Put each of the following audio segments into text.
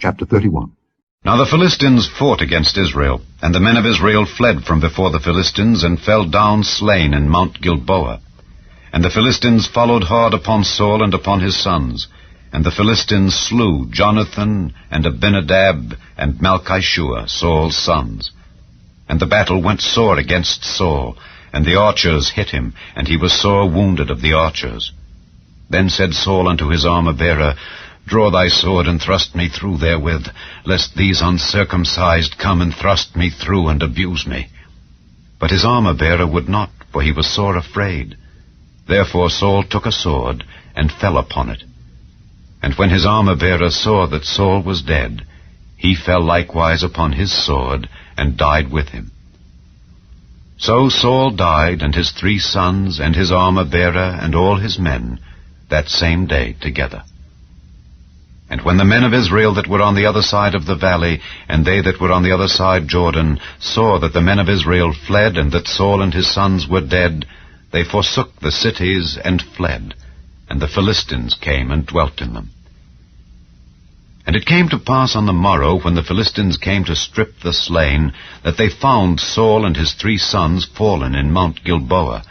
Chapter 31. Now the Philistines fought against Israel, and the men of Israel fled from before the Philistines, and fell down slain in Mount Gilboa. And the Philistines followed hard upon Saul and upon his sons. And the Philistines slew Jonathan, and Abinadab, and Malchishua, Saul's sons. And the battle went sore against Saul, and the archers hit him, and he was sore wounded of the archers. Then said Saul unto his armor-bearer, Draw thy sword, and thrust me through therewith, lest these uncircumcised come and thrust me through, and abuse me. But his armor-bearer would not, for he was sore afraid. Therefore Saul took a sword, and fell upon it. And when his armor-bearer saw that Saul was dead, he fell likewise upon his sword, and died with him. So Saul died, and his 3 sons, and his armor-bearer, and all his men, that same day together. And when the men of Israel that were on the other side of the valley, and they that were on the other side Jordan, saw that the men of Israel fled, and that Saul and his sons were dead, they forsook the cities and fled, and the Philistines came and dwelt in them. And it came to pass on the morrow, when the Philistines came to strip the slain, that they found Saul and his 3 sons fallen in Mount Gilboa.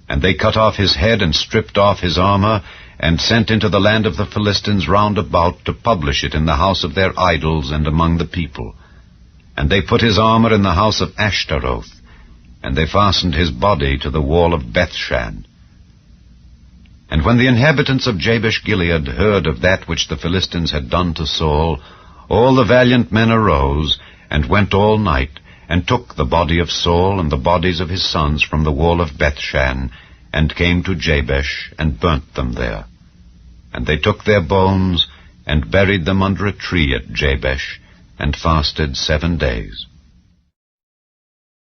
And they cut off his head, and stripped off his armor, and sent into the land of the Philistines round about to publish it in the house of their idols and among the people. And they put his armor in the house of Ashtaroth, and they fastened his body to the wall of Bethshan. And when the inhabitants of Jabesh-Gilead heard of that which the Philistines had done to Saul, all the valiant men arose, and went all night, and took the body of Saul and the bodies of his sons from the wall of Bethshan, and came to Jabesh, and burnt them there. And they took their bones, and buried them under a tree at Jabesh, and fasted 7 days.